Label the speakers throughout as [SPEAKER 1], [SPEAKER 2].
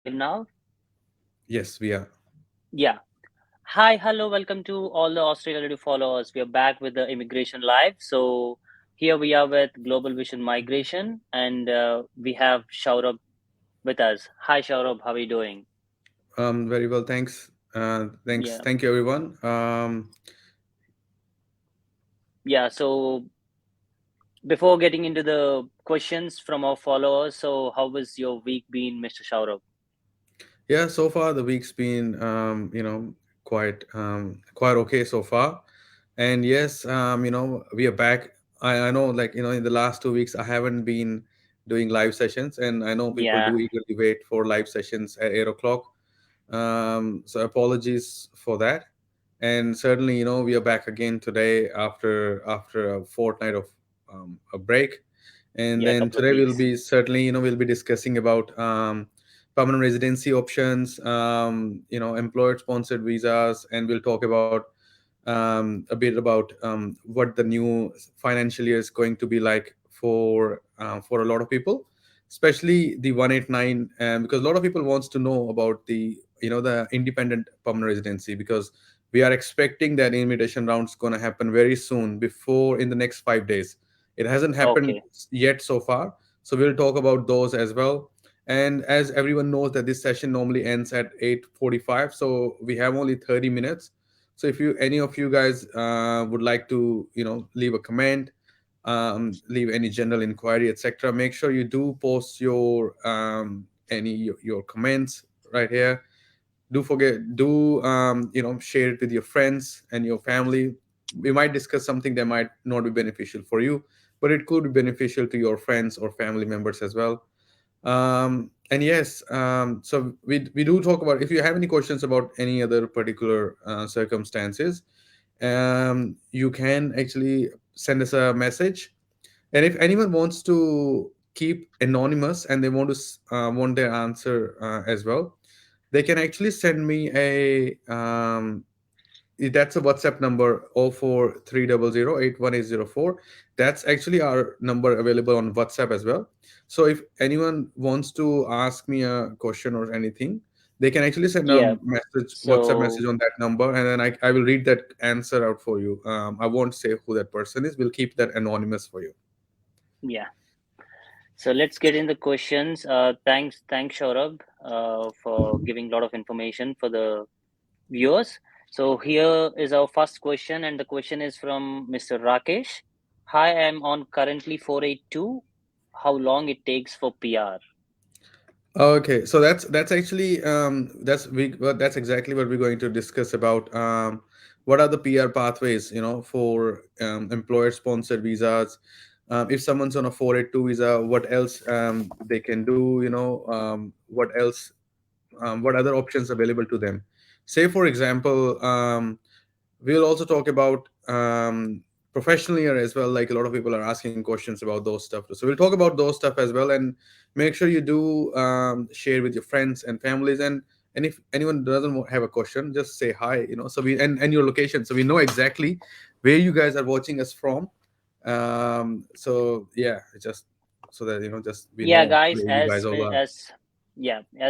[SPEAKER 1] live now?
[SPEAKER 2] Yes, we are.
[SPEAKER 1] Yeah. Hi, hello, welcome to all the Australia followers. We are back with the Immigration Live. So here we are with Global Vision Migration, and we have Shaurabh with us. Hi, Shaurabh, how are you doing?
[SPEAKER 2] Very well. Thanks. Thanks.
[SPEAKER 1] Yeah.
[SPEAKER 2] Thank you, everyone.
[SPEAKER 1] Yeah. So before getting into the questions from our followers, so how was your week been, Mr. Shaurabh?
[SPEAKER 2] Yeah. So far, the week's been, quite okay so far. And yes, we are back. I know, like, in the last 2 weeks, I haven't been doing live sessions, and I know people
[SPEAKER 1] Yeah.
[SPEAKER 2] do eagerly wait for live sessions at 8 o'clock. So apologies for that. And certainly, we are back again today after a fortnight of a break. And
[SPEAKER 1] Yeah, a
[SPEAKER 2] then
[SPEAKER 1] couple of
[SPEAKER 2] today we'll
[SPEAKER 1] weeks.
[SPEAKER 2] be certainly, we'll be discussing about permanent residency options, employer sponsored visas, and we'll talk about a bit about what the new financial year is going to be like for a lot of people, especially the 189, because a lot of people wants to know about the independent permanent residency, because we are expecting that invitation round's going to happen very soon, before in the next 5 days. It hasn't happened
[SPEAKER 1] Okay.
[SPEAKER 2] yet so far, so we'll talk about those as well. And as everyone knows that this session normally ends at 8:45, so we have only 30 minutes. So if you any of you guys would like to leave a comment, leave any general inquiry, etc., make sure you do post your comments right here. Do share it with your friends and your family. We might discuss something that might not be beneficial for you, but it could be beneficial to your friends or family members as well. And yes, so we do talk about, if you have any questions about any other particular circumstances, you can actually send us a message. And if anyone wants to keep anonymous and they want their answer as well, they can actually send me a that's a WhatsApp number, 0430081804. That's actually our number available on WhatsApp as well. So if anyone wants to ask me a question or anything, they can actually send a
[SPEAKER 1] Yeah.
[SPEAKER 2] WhatsApp
[SPEAKER 1] So
[SPEAKER 2] message on that number, and then I will read that answer out for you. I won't say who that person is. We'll keep that anonymous for you.
[SPEAKER 1] yeah. So let's get in the questions. Thanks, Shaurabh, for giving a lot of information for the viewers. So here is our first question, and the question is from Mr. Rakesh. Hi, I'm on currently 482. How long it takes for PR?
[SPEAKER 2] Okay, so that's actually that's exactly what we're going to discuss about. What are the PR pathways, for employer sponsored visas? If someone's on a 482 visa, what else they can do? What other options available to them? Say, for example, we'll also talk about professional year as well. Like, a lot of people are asking questions about those stuff, so we'll talk about those stuff as well. And make sure you do share with your friends and families. And if anyone doesn't have a question, just say hi, so and your location, so we know exactly where you guys are watching us from. So yeah, just so that just we
[SPEAKER 1] Yeah,
[SPEAKER 2] know
[SPEAKER 1] guys,
[SPEAKER 2] where you guys all are.
[SPEAKER 1] as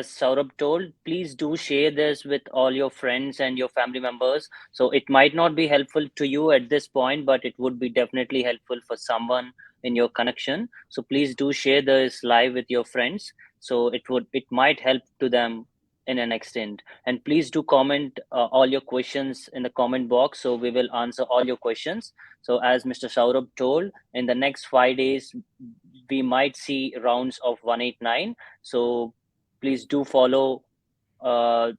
[SPEAKER 1] Saurabh told, please do share this with all your friends and your family members. So it might not be helpful to you at this point, but it would be definitely helpful for someone in your connection. So please do share this live with your friends. So it might help to them in an extent. And please do comment all your questions in the comment box. So we will answer all your questions. So as Mr. Saurabh told, in the next 5 days, we might see rounds of 189. So please do follow uh,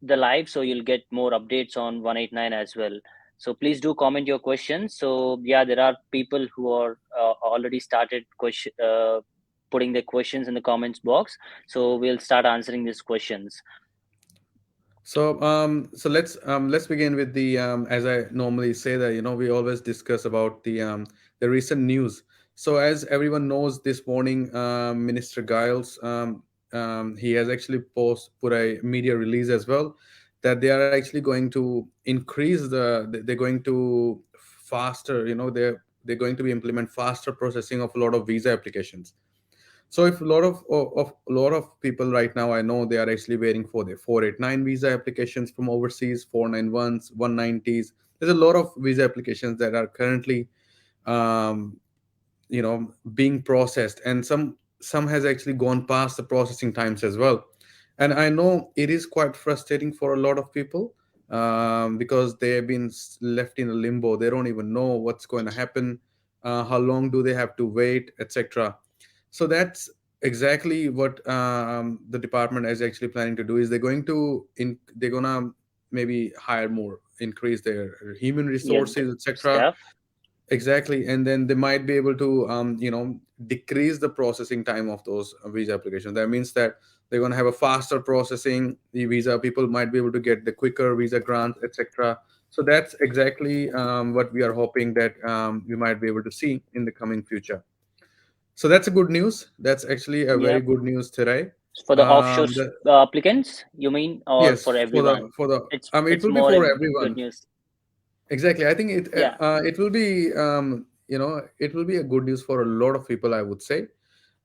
[SPEAKER 1] the live, so you'll get more updates on 189 as well. So please do comment your questions. So yeah, there are people who are already started putting their questions in the comments box. So we'll start answering these questions.
[SPEAKER 2] So let's begin with the as I normally say, that we always discuss about the recent news. So as everyone knows, this morning, Minister Giles, he has actually put a media release as well, that they are actually going to increase they're going to faster, they're going to be implement faster processing of a lot of visa applications. So if a lot of people right now, I know they are actually waiting for their 489 visa applications from overseas, 491s, 190s. There's a lot of visa applications that are currently um, being processed, and some has actually gone past the processing times as well. And I know it is quite frustrating for a lot of people, because they have been left in a limbo. They don't even know what's going to happen, how long do they have to wait, etc. So that's exactly what the department is actually planning to do. Is they're gonna maybe hire more, increase their human
[SPEAKER 1] Yeah,
[SPEAKER 2] resources, etc.
[SPEAKER 1] staff.
[SPEAKER 2] Exactly, and then they might be able to, decrease the processing time of those visa applications. That means that they're going to have a faster processing the visa. People might be able to get the quicker visa grants, etc. So that's exactly what we are hoping that we might be able to see in the coming future. So that's a good news. That's actually a very
[SPEAKER 1] Yep.
[SPEAKER 2] good news today.
[SPEAKER 1] For the offshore
[SPEAKER 2] The
[SPEAKER 1] applicants, you mean, or
[SPEAKER 2] Yes,
[SPEAKER 1] for everyone?
[SPEAKER 2] for the it
[SPEAKER 1] It's
[SPEAKER 2] will be
[SPEAKER 1] more a
[SPEAKER 2] for
[SPEAKER 1] good
[SPEAKER 2] everyone.
[SPEAKER 1] news.
[SPEAKER 2] Exactly. I think
[SPEAKER 1] Yeah.
[SPEAKER 2] it will be, it will be a good news for a lot of people, I would say.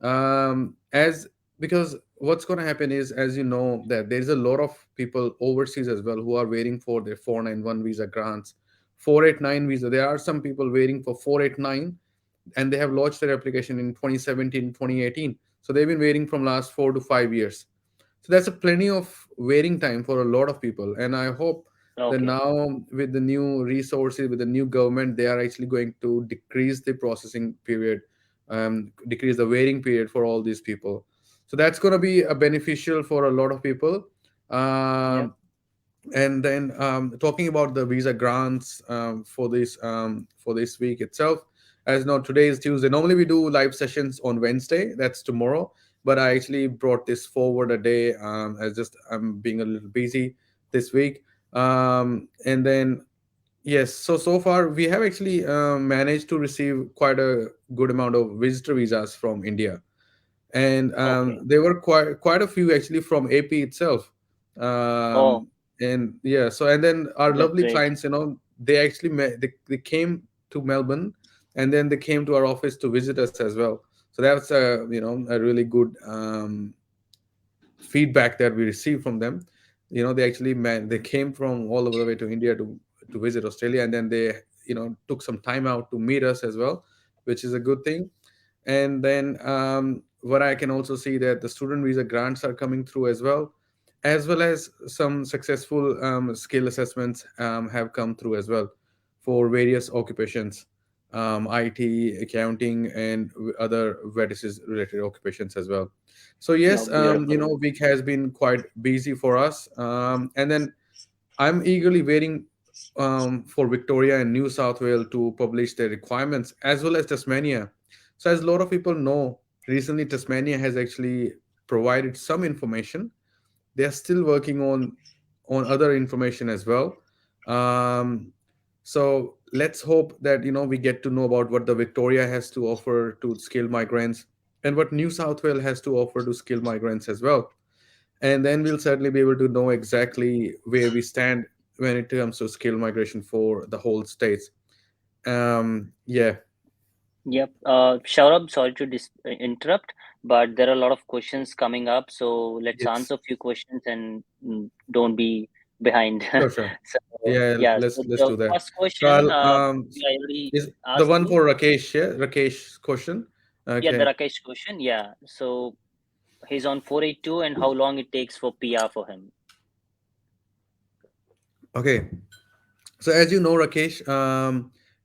[SPEAKER 2] As Because what's going to happen is, as you know, that there's a lot of people overseas as well who are waiting for their 491 visa grants, 489 visa. There are some people waiting for 489, and they have launched their application in 2017, 2018. So they've been waiting from last 4 to 5 years. So that's a plenty of waiting time for a lot of people. And I hope that
[SPEAKER 1] Okay.
[SPEAKER 2] now, with the new resources, with the new government, they are actually going to decrease the processing period, decrease the waiting period for all these people. So that's going to be a beneficial for a lot of people.
[SPEAKER 1] Yep.
[SPEAKER 2] Um, and then, talking about the visa grants, for this week itself, as now today is Tuesday. Normally we do live sessions on Wednesday. That's tomorrow. But I actually brought this forward a day, as just I'm being a little busy this week. And then, yes, so far we have actually managed to receive quite a good amount of visitor visas from India, and
[SPEAKER 1] Okay.
[SPEAKER 2] there were quite a few actually from AP itself.
[SPEAKER 1] Oh,
[SPEAKER 2] And yeah, so and then our
[SPEAKER 1] that's
[SPEAKER 2] lovely
[SPEAKER 1] great.
[SPEAKER 2] clients, they actually they came to Melbourne, and then they came to our office to visit us as well. So that's a really good feedback that we received from them. They actually they came from all over the way to India to visit Australia, and then they took some time out to meet us as well, which is a good thing. And then, what I can also see, that the student visa grants are coming through as well as some successful skill assessments have come through as well for various occupations, IT, accounting, and other vertices related occupations as well. So
[SPEAKER 1] No,
[SPEAKER 2] yes,
[SPEAKER 1] beautiful.
[SPEAKER 2] week has been quite busy for us, and then I'm eagerly waiting for Victoria and New South Wales to publish their requirements, as well as Tasmania. So, as a lot of people know, recently Tasmania has actually provided some information. They are still working on other information as well. Um, so let's hope that we get to know about what the Victoria has to offer to skilled migrants, and what New South Wales has to offer to skilled migrants as well. And then we'll certainly be able to know exactly where we stand when it comes to skill migration for the whole states. Yeah.
[SPEAKER 1] Yep. Shaurabh, sorry to interrupt, but there are a lot of questions coming up. So let's
[SPEAKER 2] Yes.
[SPEAKER 1] answer a few questions and don't be behind.
[SPEAKER 2] Sure, sure.
[SPEAKER 1] So
[SPEAKER 2] Yeah,
[SPEAKER 1] yeah.
[SPEAKER 2] let's
[SPEAKER 1] So
[SPEAKER 2] let's
[SPEAKER 1] the
[SPEAKER 2] do that.
[SPEAKER 1] first
[SPEAKER 2] So
[SPEAKER 1] question,
[SPEAKER 2] I'll
[SPEAKER 1] I already
[SPEAKER 2] is the
[SPEAKER 1] asked
[SPEAKER 2] one
[SPEAKER 1] you.
[SPEAKER 2] for Rakesh, yeah? Rakesh's question.
[SPEAKER 1] Yeah, the
[SPEAKER 2] Okay.
[SPEAKER 1] Rakesh question. Yeah. So he's on 482, and how long it takes for PR for him?
[SPEAKER 2] Okay. So as you know, Rakesh,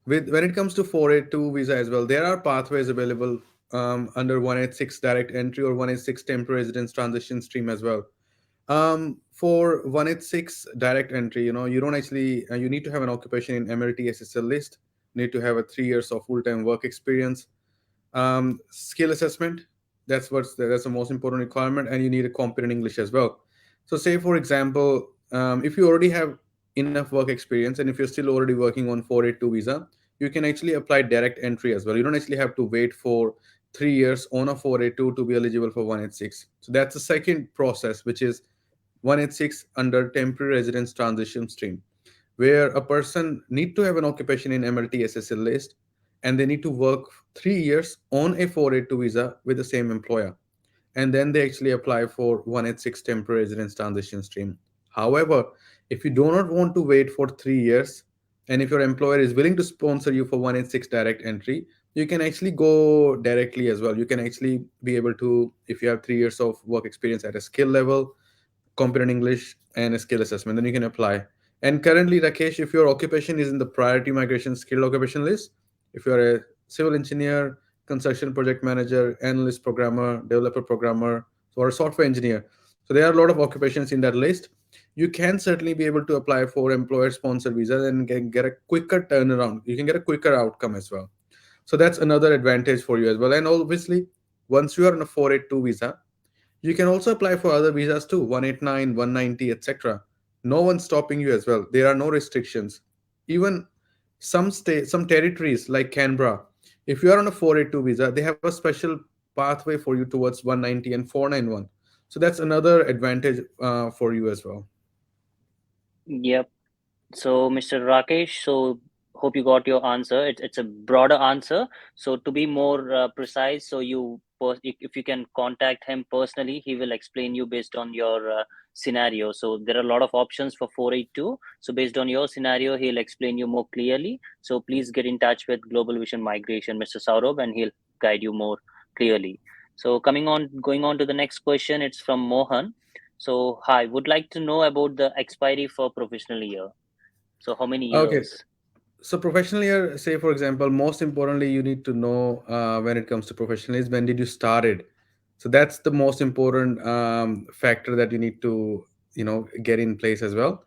[SPEAKER 2] with when it comes to 482 visa as well, there are pathways available under 186 direct entry or 186 temporary residence transition stream as well. For 186 direct entry, you don't actually you need to have an occupation in MLT SSL list. You need to have a 3 years of full-time work experience. Skill assessment, that's the most important requirement, and you need a competent English as well. So say for example, if you already have enough work experience, and if you're still already working on 482 visa, you can actually apply direct entry as well. You don't actually have to wait for 3 years on a 482 to be eligible for 186. So that's the second process, which is 186 under temporary residence transition stream, where a person need to have an occupation in MLT SSL list, and they need to work 3 years on a 482 visa with the same employer, and then they actually apply for 186 temporary residence transition stream. However, if you do not want to wait for 3 years, and if your employer is willing to sponsor you for 186 direct entry, you can actually go directly as well. You can actually be able to, if you have 3 years of work experience at a skill level, competent English, and a skill assessment, then you can apply. And currently, Rakesh, if your occupation is in the priority migration skilled occupation list, if you're a civil engineer, construction project manager, analyst programmer, developer programmer, or a software engineer, so there are a lot of occupations in that list. You can certainly be able to apply for employer sponsored visa and get a quicker turnaround. You can get a quicker outcome as well. So that's another advantage for you as well. And obviously, once you are on a 482 visa, you can also apply for other visas too, 189, 190, etc. No one's stopping you as well. There are no restrictions. Even some territories like Canberra, if you are on a 482 visa, they have a special pathway for you towards 190 and 491. So that's another advantage for you as well.
[SPEAKER 1] Yep. So, Mr. Rakesh, so hope you got your answer. It's a broader answer. So, to be more precise, so if you can contact him personally, he will explain you based on your scenario. So, there are a lot of options for 482. So, based on your scenario, he'll explain you more clearly. So, please get in touch with Global Vision Migration, Mr. Saurabh, and he'll guide you more clearly. So, going on to the next question, it's from Mohan. So, hi, would like to know about the expiry for professional year. So how many
[SPEAKER 2] Okay.
[SPEAKER 1] years?
[SPEAKER 2] So professional year, say for example, most importantly, you need to know when it comes to professional is when did you started. So that's the most important factor that you need to get in place as well.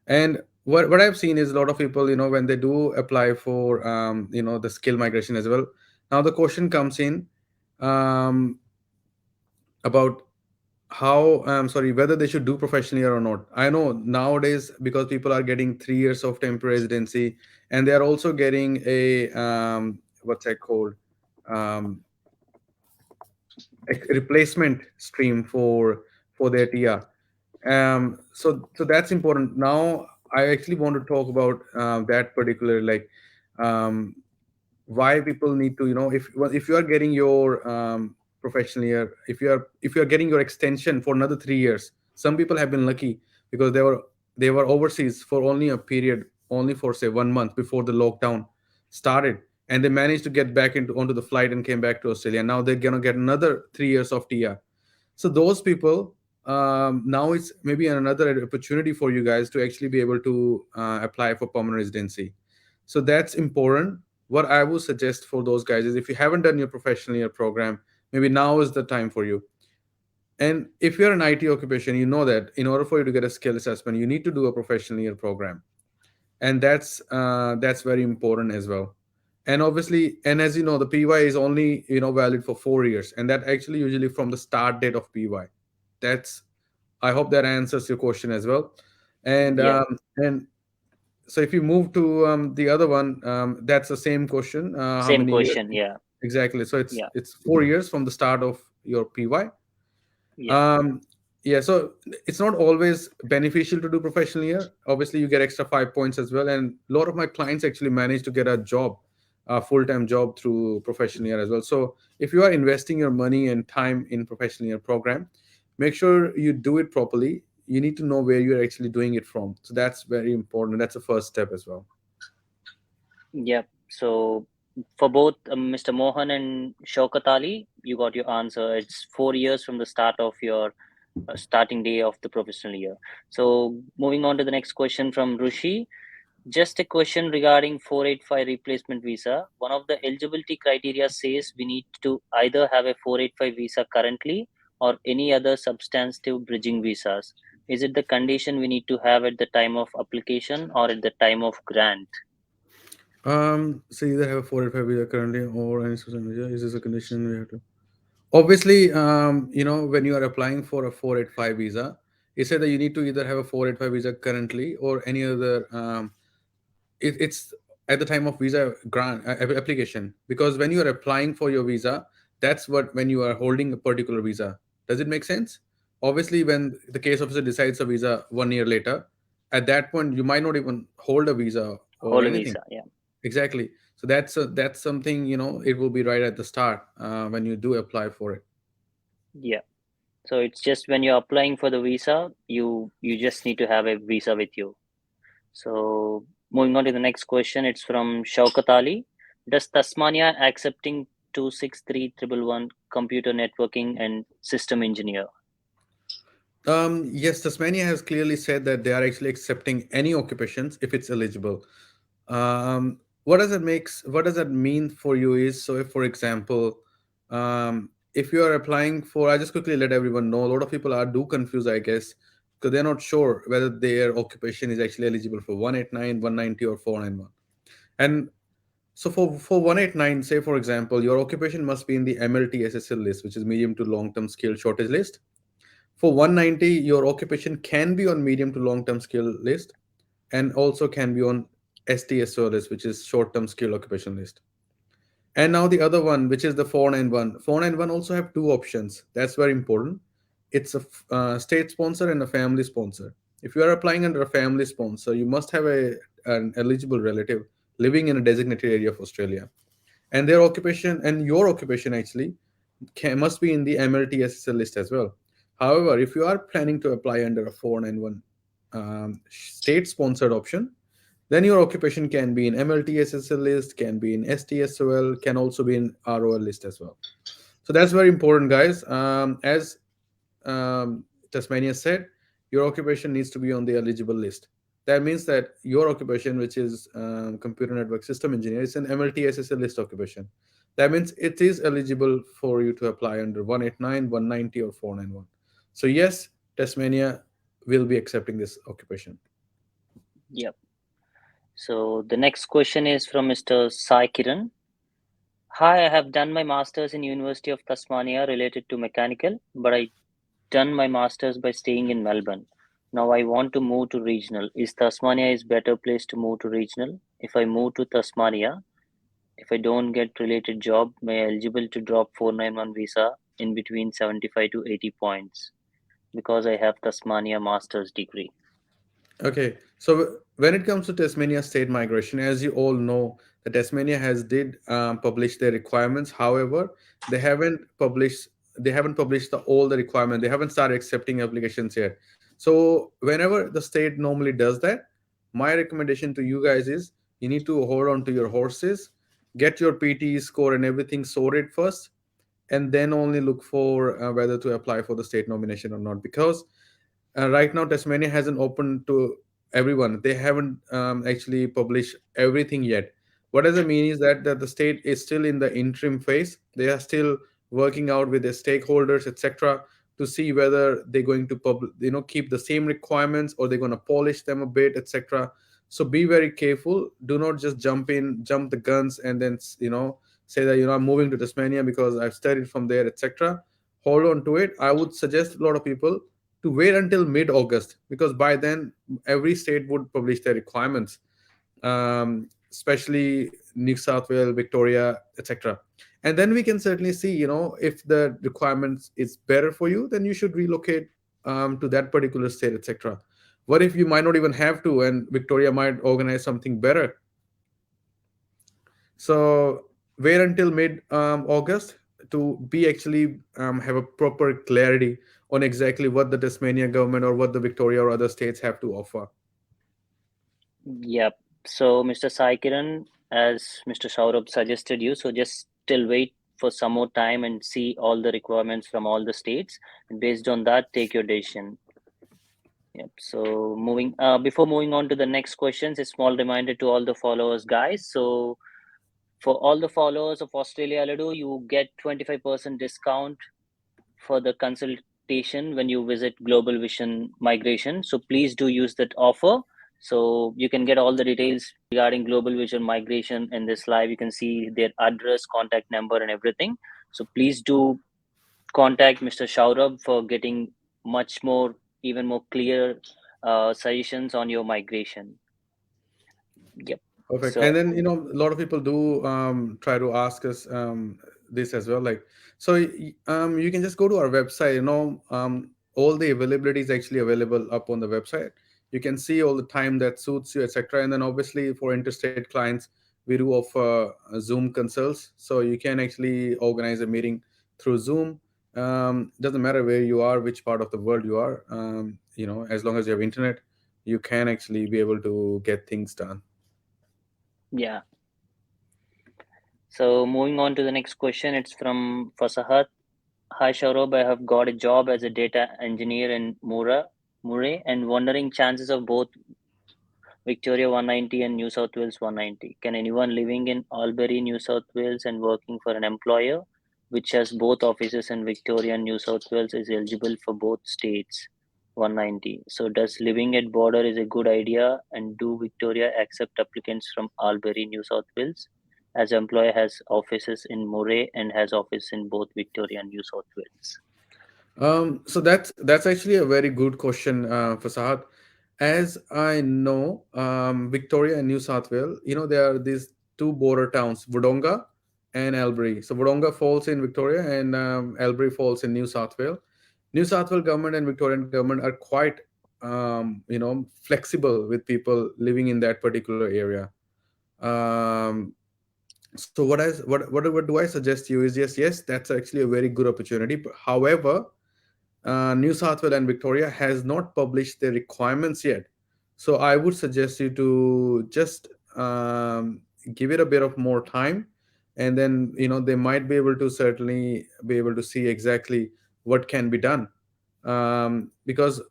[SPEAKER 2] And what I've seen is a lot of people, when they do apply for the skill migration as well. Now the question comes in um, about how sorry, whether they should do professional year or not. I know nowadays, because people are getting 3 years of temporary residency, and they are also getting a what's that called, um, a replacement stream for their TR. So that's important. Now I actually want to talk about that particular, like, um, why people need to, if you are getting your professional year, if you are getting your extension for another 3 years. Some people have been lucky because they were overseas for only a period, only for say 1 month before the lockdown started, and they managed to get back into onto the flight and came back to Australia. Now they're gonna get another 3 years of TR. So those people, now it's maybe another opportunity for you guys to actually be able to apply for permanent residency. So that's important. What I would suggest for those guys is, if you haven't done your professional year program, maybe now is the time for you. And if you're an IT occupation, you know that in order for you to get a skill assessment, you need to do a professional year program, and that's very important as well. And obviously, and as you know, the PY is only valid for 4 years, and that actually usually from the start date of PY. That's I hope that answers your question as well. And
[SPEAKER 1] Yeah,
[SPEAKER 2] so if you move to the other one, that's the same question. How
[SPEAKER 1] same
[SPEAKER 2] many years?
[SPEAKER 1] question. Yeah,
[SPEAKER 2] Exactly. So it's
[SPEAKER 1] yeah,
[SPEAKER 2] it's 4 years from the start of your PY.
[SPEAKER 1] yeah,
[SPEAKER 2] Um, yeah, so it's not always beneficial to do professional year. Obviously, you get extra 5 points as well, and a lot of my clients actually manage to get a job, a full-time job through professional year as well. So if you are investing your money and time in professional year program, make sure you do it properly. You need to know where you're actually doing it from. So that's very important. That's the first step as well.
[SPEAKER 1] yeah. So for both Mr. Mohan and Shaukat Ali, you got your answer. It's 4 years from the start of your starting day of the professional year. So moving on to the next question from Rushi. Just a question regarding 485 replacement visa. One of the eligibility criteria says we need to either have a 485 visa currently or any other substantive bridging visas. Is it the condition we need to have at the time of application or at the time of grant?
[SPEAKER 2] So you either have a 485 visa currently or any social visa. Is this a condition we have to? Obviously, when you are applying for a 485 visa, it said that you need to either have a 485 visa currently or any other. It's at the time of visa grant application, because when you are applying for your visa, that's what when you are holding a particular visa. Does it make sense? Obviously, when the case officer decides a visa 1 year later, at that point you might not even hold a visa or
[SPEAKER 1] Whole
[SPEAKER 2] anything.
[SPEAKER 1] visa, yeah.
[SPEAKER 2] Exactly. So that's something, it will be right at the start when you do apply for it.
[SPEAKER 1] Yeah. So it's just when you're applying for the visa, you just need to have a visa with you. So moving on to the next question, it's from Shaukat Ali. Does Tasmania accepting 26311 computer networking and system engineer?
[SPEAKER 2] Yes, Tasmania has clearly said that they are actually accepting any occupations if it's eligible. What does that mean for you is, so if, for example, if you are applying for, I just quickly let everyone know, a lot of people are do confused, I guess, because they're not sure whether their occupation is actually eligible for 189, 190, or 491. And so for 189, say for example, your occupation must be in the MLTSSL list, which is medium to long term skill shortage list. For 190, your occupation can be on medium to long term skill list, and also can be on STSO list, which is short term skill occupation list. And now the other one, which is the 491. 491 also have two options. That's very important. It's a state sponsor and a family sponsor. If you are applying under a family sponsor, you must have an eligible relative living in a designated area of Australia, and their occupation and your occupation actually must be in the MLTSSL list as well. However, if you are planning to apply under a 491 state sponsored option, then your occupation can be in MLTSSL list, can be in STSOL, can also be in ROL list as well. So that's very important, guys. As Tasmania said, your occupation needs to be on the eligible list. That means that your occupation, which is computer network system engineer, is an MLTSSL list occupation. That means it is eligible for you to apply under 189, 190, or 491. So yes, Tasmania will be accepting this occupation.
[SPEAKER 1] Yep. So the next question is from Mr. Sai Kiran. Hi, I have done my master's in University of Tasmania related to mechanical, but I done my master's by staying in Melbourne. Now I want to move to regional. Is Tasmania is better place to move to regional? If I move to Tasmania, if I don't get related job, may I eligible to drop 491 visa in between 75 to 80 points because I have Tasmania master's degree.
[SPEAKER 2] Okay, so when it comes to Tasmania state migration, as you all know, the Tasmania has did publish their requirements. However, they haven't published all the requirement. They haven't started accepting applications yet. So whenever the state normally does that, my recommendation to you guys is you need to hold on to your horses, get your PT score and everything sorted first, and then only look for whether to apply for the state nomination or not. Because right now Tasmania hasn't opened to everyone. They haven't actually published everything yet. What does it mean is that the state is still in the interim phase. They are still working out with their stakeholders, etc., to see whether they're going to keep the same requirements, or they're going to polish them a bit, etc. So be very careful. Do not just jump the guns, and then say that I'm moving to Tasmania because I've studied from there, etc. Hold on to it. I would suggest a lot of people to wait until mid-August, because by then every state would publish their requirements, especially New South Wales, Victoria, etc. And then we can certainly see, if the requirements is better for you, then you should relocate to that particular state, etc. What if you might not even have to, and Victoria might organize something better? So wait until mid August to be actually have a proper clarity on exactly what the Tasmania government or what the Victoria or other states have to offer.
[SPEAKER 1] Yep. So Mr. Sai Kiran, as Mr. Saurabh suggested you, so just still wait for some more time and see all the requirements from all the states. And based on that, take your decision. Yep. So before moving on to the next questions, a small reminder to all the followers, guys. So for all the followers of Australia Alado, you get 25% discount for the consultation when you visit Global Vision Migration. So please do use that offer. So you can get all the details regarding Global Vision Migration in this live. You can see their address, contact number, and everything. So please do contact Mr. Shaurabh for getting even more clear suggestions on your migration. Yep.
[SPEAKER 2] Perfect.
[SPEAKER 1] So
[SPEAKER 2] And then, a lot of people do try to ask us this as well. Like, so you can just go to our website, all the availability is actually available up on the website. You can see all the time that suits you, etc. And then obviously for interstate clients, we do offer Zoom consults, so you can actually organize a meeting through Zoom. Doesn't matter where you are, which part of the world you are. As long as you have internet, you can actually be able to get things done.
[SPEAKER 1] Yeah. So moving on to the next question, it's from Fasahat. Hi Shaurabh, I have got a job as a data engineer in Murray, and wondering chances of both Victoria 190 and New South Wales 190. Can anyone living in Albury, New South Wales and working for an employer which has both offices in Victoria and New South Wales is eligible for both states 190? So does living at border is a good idea, and do Victoria accept applicants from Albury, New South Wales, as employer has offices in Murray and has office in both Victoria and New South Wales?
[SPEAKER 2] So that's actually a very good question, Fasad. As I know, Victoria and New South Wales, there are these two border towns, Wodonga and Albury. So Wodonga falls in Victoria, and Albury falls in New South Wales. New South Wales government and Victorian government are quite, flexible with people living in that particular area. Um, so what do I suggest you is, yes, that's actually a very good opportunity. However, New South Wales and Victoria has not published their requirements yet. So I would suggest you to just give it a bit of more time, and then they might be able to certainly be able to see exactly what can be done. Because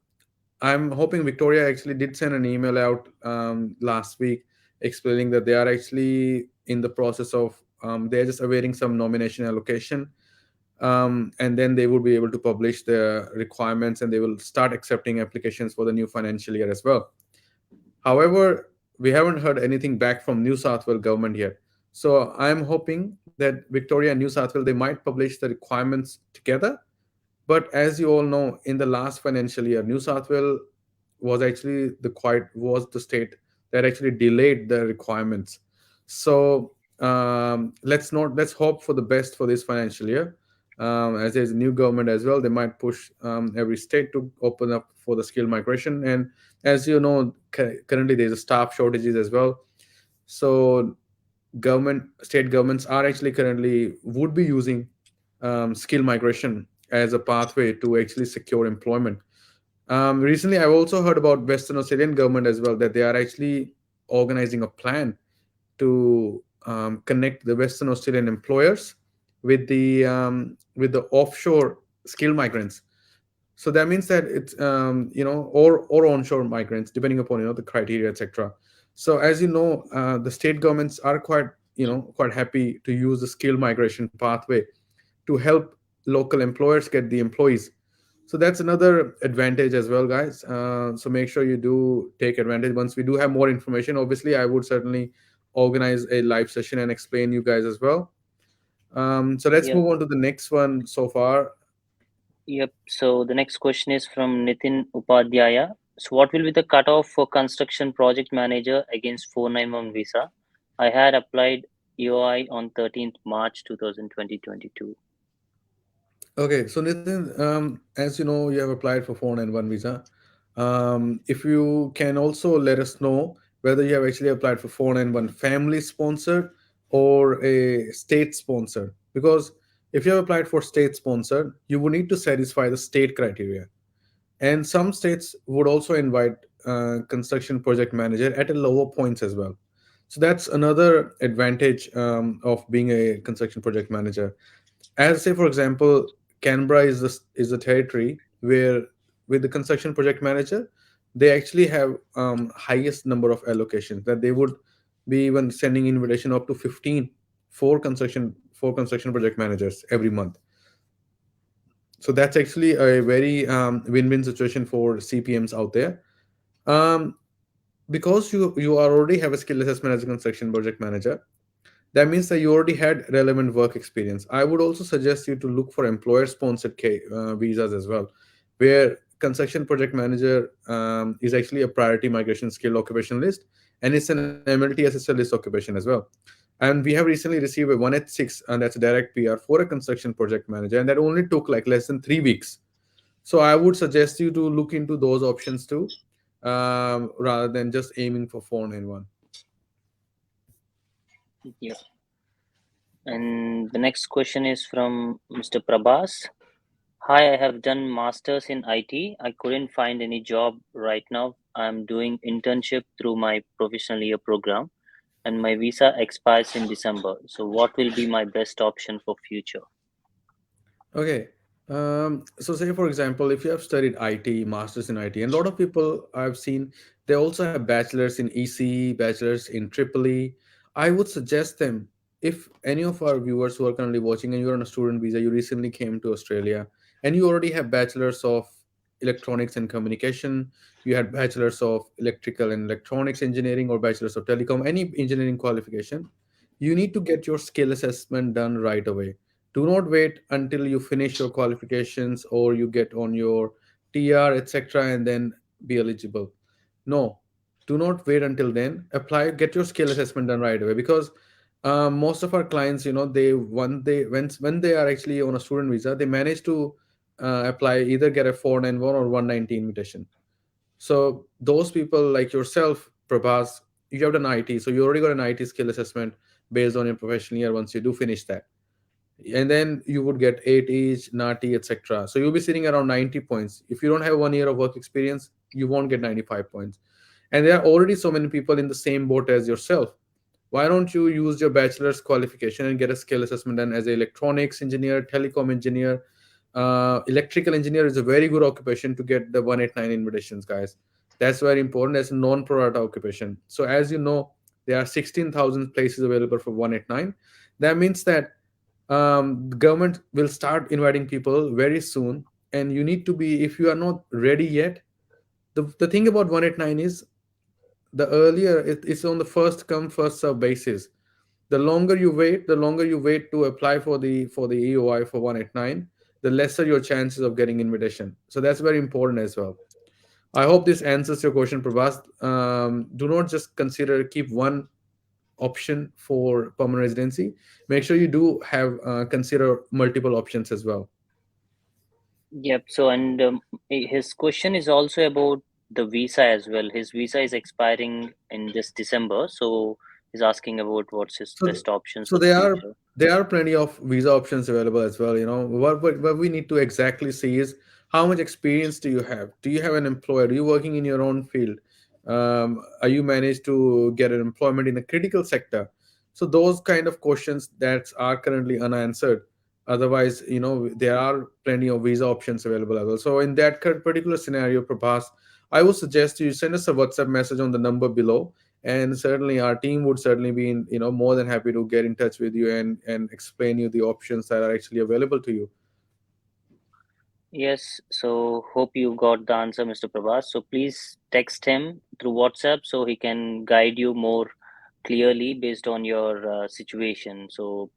[SPEAKER 2] I'm hoping Victoria actually did send an email out last week explaining that they are actually in the process of they're just awaiting some nomination allocation, and then they will be able to publish the requirements, and they will start accepting applications for the new financial year as well. However, we haven't heard anything back from New South Wales government yet. So I'm hoping that Victoria and New South Wales, they might publish the requirements together. But as you all know, in the last financial year, New South Wales was the state that actually delayed the requirements. So let's hope for the best for this financial year. As there's a new government as well, they might push every state to open up for the skill migration. And as you know, currently there's a staff shortages as well. So state governments are actually currently would be using skill migration as a pathway to actually secure employment. Recently, I've also heard about Western Australian government as well, that they are actually organizing a plan to connect the Western Australian employers with the offshore skill migrants. So that means that it's or onshore migrants, depending upon the criteria, etc. So as you know, the state governments are quite happy to use the skill migration pathway to help local employers get the employees. So that's another advantage as well, guys. So make sure you do take advantage. Once we do have more information, obviously I would certainly organize a live session and explain you guys as well. So let's
[SPEAKER 1] Yep.
[SPEAKER 2] move on to the next one so far.
[SPEAKER 1] Yep. So the next question is from Nitin Upadhyaya. So what will be the cutoff for construction project manager against 491 visa? I had applied EOI on 13th March 2022.
[SPEAKER 2] Okay, so Nitin, as you know, you have applied for 491 visa. If you can also let us know whether you have actually applied for 491 family sponsored or a state sponsored. Because if you have applied for state sponsored, you would need to satisfy the state criteria. And some states would also invite construction project manager at a lower points as well. So that's another advantage of being a construction project manager. As say, for example, Canberra is the territory where with the construction project manager, they actually have highest number of allocations, that they would be even sending invitation up to 15 for construction project managers every month. So that's actually a very win-win situation for CPMs out there. Um, because you already have a skill assessment as a construction project manager, that means that you already had relevant work experience. I would also suggest you to look for employer sponsored visas as well, where construction project manager is actually a priority migration skill occupation list, and it's an MLTSSL list occupation as well. And we have recently received a 186, and that's a direct PR for a construction project manager, and that only took like less than 3 weeks. So I would suggest you to look into those options too, rather than just aiming for 491.
[SPEAKER 1] Yeah. And the next question is from Mr. Prabhas. Hi, I have done masters in IT. I couldn't find any job right now. I'm doing internship through my professional year program and my visa expires in December. So what will be my best option for future?
[SPEAKER 2] Okay. So say for example, if you have studied IT, masters in IT, and a lot of people I've seen, they also have bachelors in ECE, bachelors in Triple E. I would suggest them, if any of our viewers who are currently watching and you're on a student visa, you recently came to Australia, and you already have bachelors of electronics and communication, you had bachelors of electrical and electronics engineering or bachelors of telecom, any engineering qualification, you need to get your skill assessment done right away. Do not wait until you finish your qualifications or you get on your TR, etc., and then be eligible. No, do not wait until then. Apply, get your skill assessment done right away, because most of our clients, they when they are actually on a student visa, they manage to apply, either get a 491 or 190 invitation. So those people like yourself, Prabhas, you have done IT, so you already got an IT skill assessment based on your professional year. Once you do finish that, and then you would get 8 each, nati, etc. So you'll be sitting around 90 points. If you don't have 1 year of work experience, you won't get 95 points. And there are already so many people in the same boat as yourself. Why don't you use your bachelor's qualification and get a skill assessment done as an electronics engineer, telecom engineer? Electrical engineer is a very good occupation to get the 189 invitations, guys. That's very important as a non-pro rata occupation. So as you know, there are 16,000 places available for 189. That means that the government will start inviting people very soon, and you need to be, if you are not ready yet, the thing about 189 is, the earlier it's on the first come first serve basis. The longer you wait to apply for the EOI for 189, the lesser your chances of getting invitation. So that's very important as well. I hope this answers your question, Prabhas. Do not just consider keep one option for permanent residency. Make sure you do have consider multiple options as well.
[SPEAKER 1] Yep. So, and his question is also about the visa as well. His visa is expiring in this December, so he's asking about what's his
[SPEAKER 2] So,
[SPEAKER 1] best options
[SPEAKER 2] so
[SPEAKER 1] for the future.
[SPEAKER 2] there are plenty of visa options available as well. What we need to exactly see is, how much experience do you have? Do you have an employer? Are you working in your own field? Are you managed to get an employment in a critical sector? So those kind of questions that are currently unanswered. Otherwise, there are plenty of visa options available as well. So in that particular scenario, Prabhas, I would suggest you send us a WhatsApp message on the number below, and certainly our team would certainly be more than happy to get in touch with you and explain you the options that are actually available to you.
[SPEAKER 1] Yes, so hope you got the answer, Mr. Prabhas. So please text him through WhatsApp so he can guide you more clearly based on your situation. So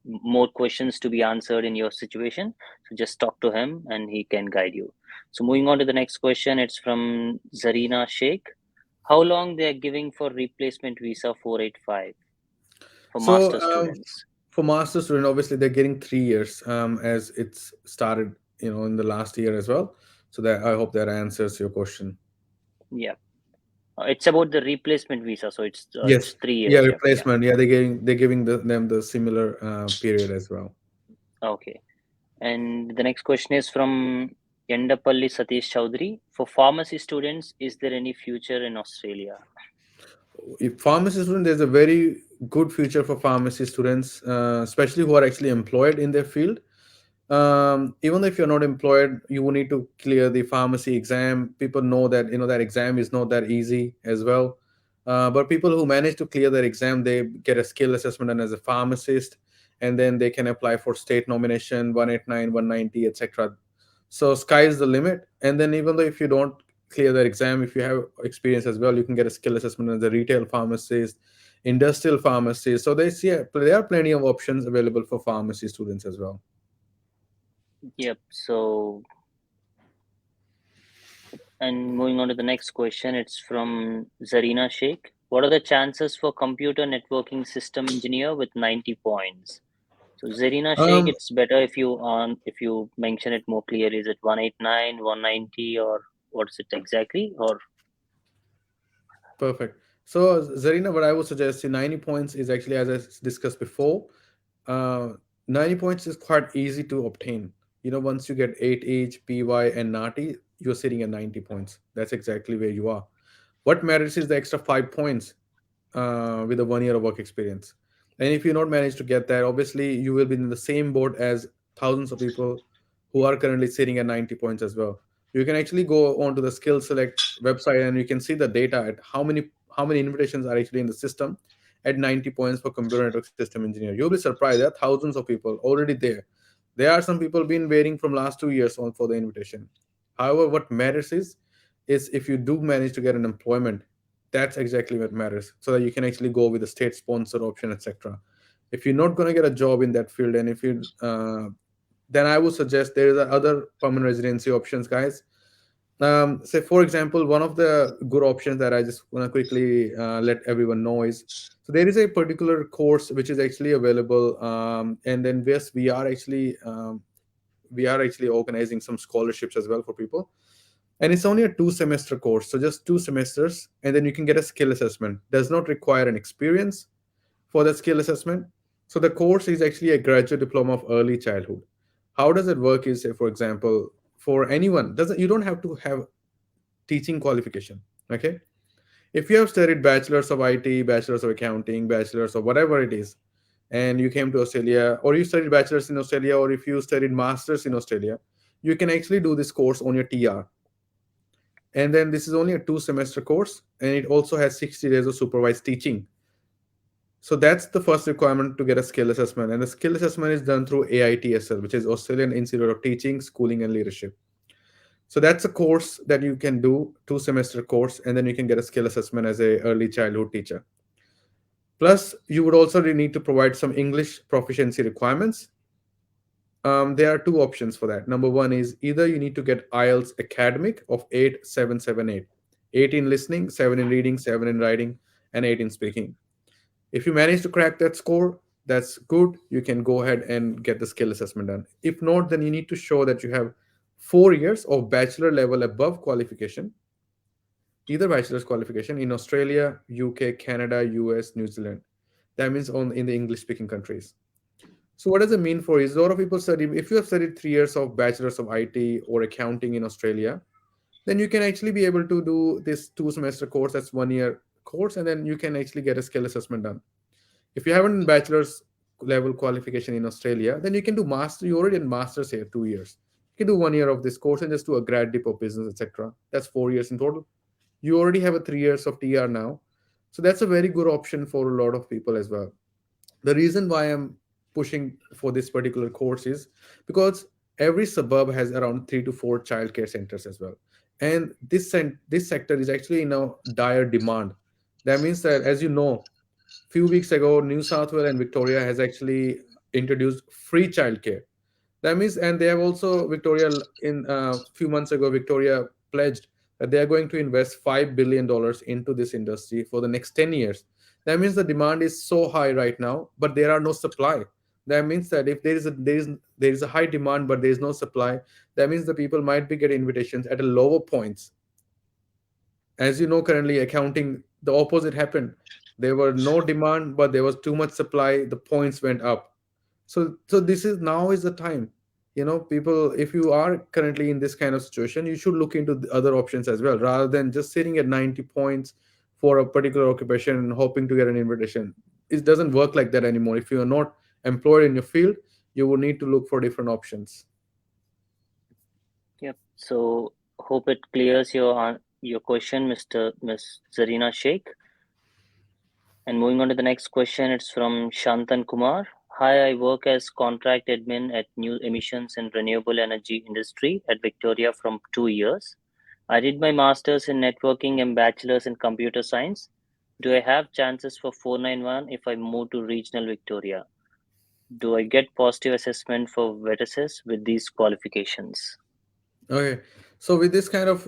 [SPEAKER 1] more questions to be answered in your situation. So just talk to him and he can guide you. So moving on to the next question, it's from Zarina Sheikh. How long they are giving for replacement visa 485 for
[SPEAKER 2] So
[SPEAKER 1] master students?
[SPEAKER 2] for master student, obviously they're getting 3 years, as it's started in the last year as well. So that, I hope that answers your question.
[SPEAKER 1] Yeah, it's about the replacement visa, so
[SPEAKER 2] Yes.
[SPEAKER 1] it's three
[SPEAKER 2] Yeah,
[SPEAKER 1] years. Yeah, yeah.
[SPEAKER 2] replacement. Yeah, they're giving them the similar period as well.
[SPEAKER 1] Okay. And the next question is from Yendapalli Satish Chowdhury. For pharmacy students, is there any future in Australia?
[SPEAKER 2] If pharmacy student, there's a very good future for pharmacy students, especially who are actually employed in their field. Even if you're not employed, you will need to clear the pharmacy exam. People know that that exam is not that easy as well. But people who manage to clear their exam, they get a skill assessment and as a pharmacist, and then they can apply for state nomination 189, 190, etc. So sky is the limit. And then even though if you don't clear that exam, if you have experience as well, you can get a skill assessment as a retail pharmacist, industrial pharmacist. So there are plenty of options available for pharmacy students as well.
[SPEAKER 1] Yep. So, and moving on to the next question, it's from Zarina Sheikh. What are the chances for computer networking system engineer with 90 points? So Zarina Sheikh,
[SPEAKER 2] Um,
[SPEAKER 1] it's better if you mention it more clearly. Is it 189, 190, or what is it exactly? Or
[SPEAKER 2] Perfect. So, Zarina, what I would suggest, 90 points is actually, as I discussed before, uh, 90 points is quite easy to obtain. Once you get 8H, PY, and NATI, you're sitting at 90 points. That's exactly where you are. What matters is the extra 5 points with a 1 year of work experience. And if you not manage to get that, obviously you will be in the same boat as thousands of people who are currently sitting at 90 points as well. You can actually go onto the skill select website and you can see the data at how many invitations are actually in the system at 90 points for computer network system engineer. You'll be surprised. There are thousands of people already there. There are some people been waiting from last 2 years on for the invitation. However, what matters is if you do manage to get an employment, that's exactly what matters, so that you can actually go with the state sponsor option, etc. If you're not going to get a job in that field, and if you then I would suggest there is other permanent residency options, guys. Say for example, one of the good options that I just want to quickly let everyone know is, so there is a particular course which is actually available, and then yes, we are actually organizing some scholarships as well for people, and it's only a 2 semester course, so just 2 semesters, and then you can get a skill assessment. Does not require an experience for the skill assessment. So the course is actually a graduate diploma of early childhood. How does it work is, say for example, for anyone, doesn't you don't have to have teaching qualification. Okay, if you have studied bachelor's of IT, bachelor's of accounting, bachelor's of whatever it is, and you came to Australia, or you studied bachelor's in Australia, or if you studied master's in Australia, you can actually do this course on your TR. And then this is only a 2 semester course, and it also has 60 days of supervised teaching. So that's the first requirement to get a skill assessment, and the skill assessment is done through AITSL, which is Australian Institute of Teaching, Schooling and Leadership. So that's a course that you can do, 2 semester course, and then you can get a skill assessment as a early childhood teacher. Plus you would also need to provide some English proficiency requirements. There are two options for that. Number one is either you need to get IELTS academic of 8778, 8 in listening, 7 in reading, 7 in writing, and 8 in speaking. If you manage to crack that score, that's good. You can go ahead and get the skill assessment done. If not, then you need to show that you have 4 years of bachelor level above qualification, either bachelor's qualification in Australia, UK, Canada, US, New Zealand. That means in the English speaking countries. So what does it mean for you? A lot of people study, if you have studied 3 years of bachelor's of IT or accounting in Australia, then you can actually be able to do this 2 semester course. That's 1 year course, and then you can actually get a skill assessment done. If you haven't bachelor's level qualification in Australia, then you can do master. You already in masters here, 2 years. You can do 1 year of this course and just do a grad dip of business, etc. That's 4 years in total. You already have a 3 years of TR now, so that's a very good option for a lot of people as well. The reason why I'm pushing for this particular course is because every suburb has around 3 to 4 childcare centers as well, and this sector is actually in a dire demand. That means that, as you know, few weeks ago, New South Wales and Victoria has actually introduced free childcare. That means, and they have also Victoria in a few months ago, Victoria pledged that they are going to invest $5 billion into this industry for the next 10 years. That means the demand is so high right now, but there are no supply. That means that if there is a high demand but there is no supply, that means the people might be getting invitations at a lower points. As you know, currently accounting, the opposite happened. There were no demand, but there was too much supply. The points went up. So this is now is the time. People, if you are currently in this kind of situation, you should look into the other options as well, rather than just sitting at 90 points for a particular occupation and hoping to get an invitation. It doesn't work like that anymore. If you are not employed in your field, you will need to look for different options.
[SPEAKER 1] Yep. So hope it clears your question, Miss Zarina Sheikh. And moving on to the next question, it's from Shantan Kumar. Hi, I work as contract admin at new emissions and renewable energy industry at Victoria from 2 years. I did my master's in networking and bachelor's in computer science. Do I have chances for 491 if I move to regional Victoria? Do I get positive assessment for vertices with these qualifications?
[SPEAKER 2] Okay. So with this kind of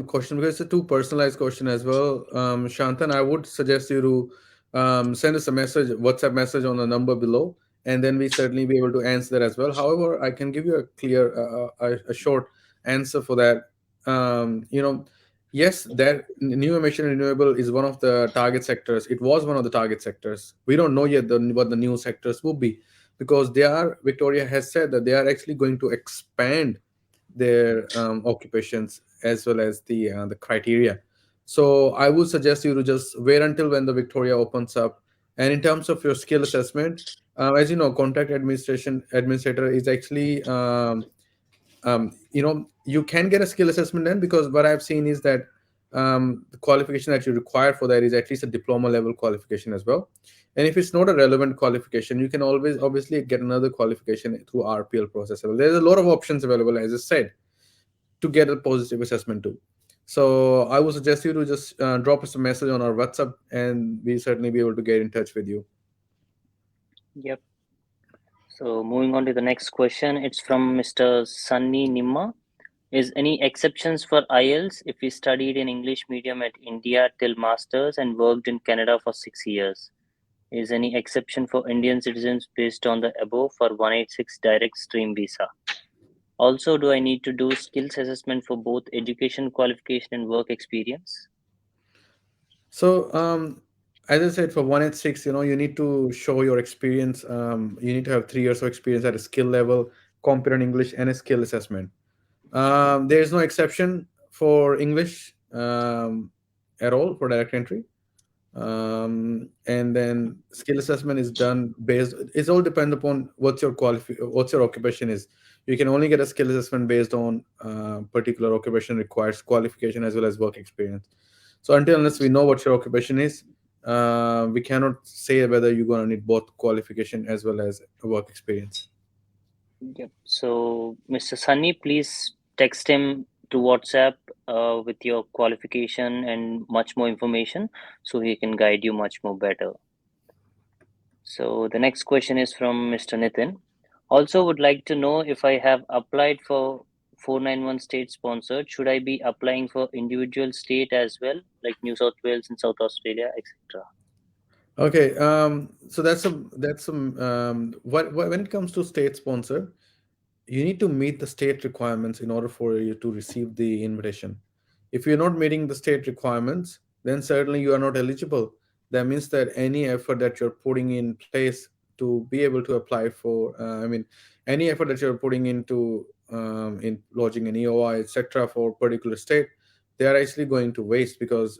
[SPEAKER 2] question, because it's a too personalized question as well, Shantan, I would suggest you to send us a message, WhatsApp message on the number below, and then we certainly be able to answer that as well. However, I can give you a clear, a short answer for that. You know, Yes, that new emission renewable is one of the target sectors. It was one of the target sectors. We don't know yet what the new sectors will be, because Victoria has said that they are actually going to expand their occupations as well as the criteria. So I would suggest you to just wait until when the Victoria opens up. And in terms of your skill assessment, as you know, contract administration administrator is actually you can get a skill assessment then, because what I've seen is that the qualification that you require for that is at least a diploma level qualification as well. And if it's not a relevant qualification, you can always obviously get another qualification through RPL process. So there's a lot of options available, as I said, to get a positive assessment too. So I would suggest you to just drop us a message on our WhatsApp, and we certainly be able to get in touch with you.
[SPEAKER 1] Yep. So moving on to the next question, it's from Mr. Sunny Nimma. Is any exceptions for IELTS if we studied in English medium at India till masters and worked in Canada for 6 years? Is any exception for Indian citizens based on the above for 186 direct stream visa? Also, do I need to do skills assessment for both education qualification and work experience?
[SPEAKER 2] So, as I said, for 186, you need to show your experience. You need to have 3 years of experience at a skill level, competent English, and a skill assessment. There is no exception for English at all for direct entry. And then skill assessment is done based. It's all depend upon what's your occupation is. You can only get a skill assessment based on particular occupation requires qualification as well as work experience. So until unless we know what your occupation is, we cannot say whether you're going to need both qualification as well as work experience.
[SPEAKER 1] Yep. So, Mr. Sunny, please text him to WhatsApp with your qualification and much more information so he can guide you much more better. So, the next question is from Mr. Nitin. Also, would like to know if I have applied for 491 state sponsored, should I be applying for individual state as well, like New South Wales and South Australia, etc.?
[SPEAKER 2] Okay, so when it comes to state sponsor, you need to meet the state requirements in order for you to receive the invitation. If you're not meeting the state requirements, then certainly you are not eligible. That means that any effort that you're putting in place to be able to apply for, any effort that you're putting into in lodging an EOI, etc., for particular state, they are actually going to waste, because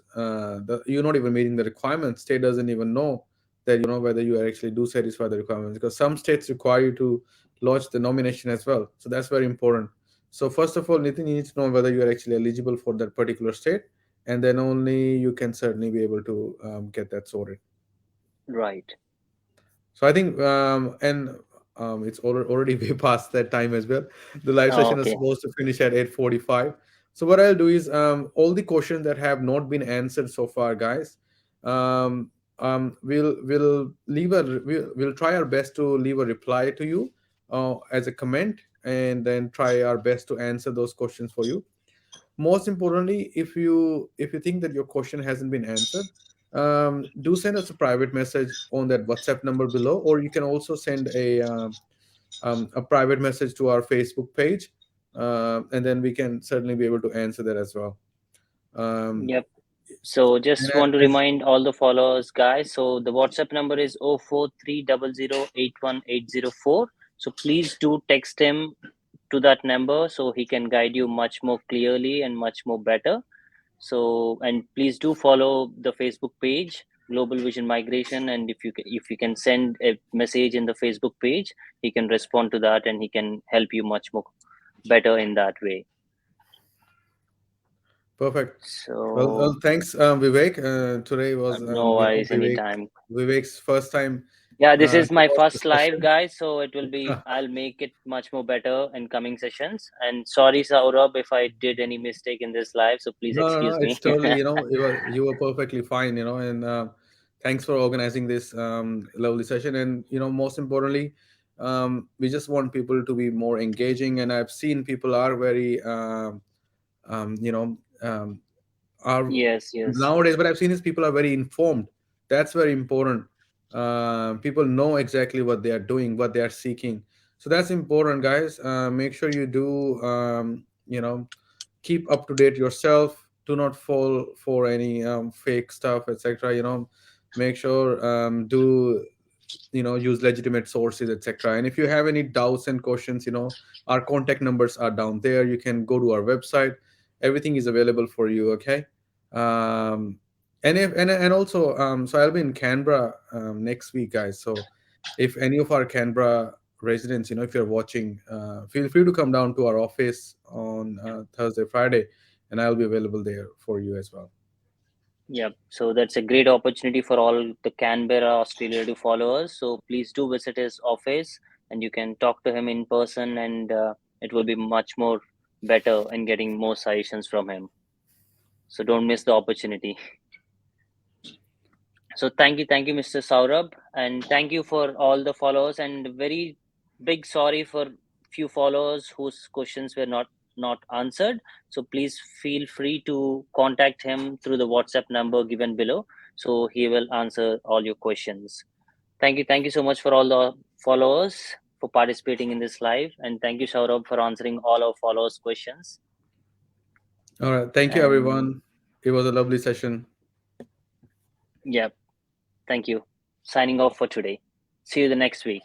[SPEAKER 2] you're not even meeting the requirements. State doesn't even know that whether you actually do satisfy the requirements, because some states require you to lodge the nomination as well. So that's very important. So first of all, Nitin, you need to know whether you are actually eligible for that particular state, and then only you can certainly be able to get that sorted.
[SPEAKER 1] Right.
[SPEAKER 2] So I think, and it's already way past that time as well. The live
[SPEAKER 1] Oh,
[SPEAKER 2] session is
[SPEAKER 1] okay.
[SPEAKER 2] supposed to finish at 8:45. So what I'll do is, all the questions that have not been answered so far, guys, we'll try our best to leave a reply to you as a comment, and then try our best to answer those questions for you. Most importantly, if you think that your question hasn't been answered, do send us a private message on that WhatsApp number below, or you can also send a private message to our Facebook page, and then we can certainly be able to answer that as well. um,
[SPEAKER 1] Yep. So
[SPEAKER 2] and
[SPEAKER 1] just want to
[SPEAKER 2] as
[SPEAKER 1] remind all the followers, guys. So the WhatsApp number is 0430081804. So please do text him to that number so he can guide you much more clearly and much more better. So, and please do follow the Facebook page, Global Vision Migration. And if you can send a message in the Facebook page, he can respond to that and he can help you much more better in that way.
[SPEAKER 2] Perfect. Well,
[SPEAKER 1] So
[SPEAKER 2] thanks, Vivek. Today was,
[SPEAKER 1] no worries anytime.
[SPEAKER 2] Vivek's first time
[SPEAKER 1] Yeah, this
[SPEAKER 2] to
[SPEAKER 1] is my
[SPEAKER 2] host the
[SPEAKER 1] first live,
[SPEAKER 2] session.
[SPEAKER 1] guys, so I'll make it much more better in coming sessions. And sorry, Saurabh, if I did any mistake in this live, so please
[SPEAKER 2] No, no, no.
[SPEAKER 1] excuse
[SPEAKER 2] It's
[SPEAKER 1] me.
[SPEAKER 2] totally, you were perfectly fine, and thanks for organizing this lovely session. And most importantly, we just want people to be more engaging. And I've seen people are very, um, you know, um, are
[SPEAKER 1] Yes, yes.
[SPEAKER 2] nowadays. What I've seen is people are very informed. That's very important. People know exactly what they are doing, what they are seeking. So that's important, guys. Make sure you do, keep up to date yourself, do not fall for any fake stuff, etc. Make sure do use legitimate sources, etc. And if you have any doubts and questions, our contact numbers are down there. You can go to our website. Everything is available for you. Okay. um and also, so I'll be in Canberra next week, guys. So if any of our Canberra residents, if you're watching, feel free to come down to our office on Thursday, Friday, and I'll be available there for you as well.
[SPEAKER 1] Yeah, so that's a great opportunity for all the Canberra, Australia to follow us. So please do visit his office and you can talk to him in person, and it will be much more better in getting more suggestions from him. So don't miss the opportunity. So thank you, Mr. Saurabh, and thank you for all the followers. And very big sorry for few followers whose questions were not answered. So please feel free to contact him through the WhatsApp number given below. So he will answer all your questions. Thank you so much for all the followers for participating in this live, and thank you, Saurabh, for answering all our followers' questions.
[SPEAKER 2] All right, thank you,
[SPEAKER 1] And
[SPEAKER 2] everyone. It was a lovely session.
[SPEAKER 1] yeah, thank you. Signing off for today. See you the next week.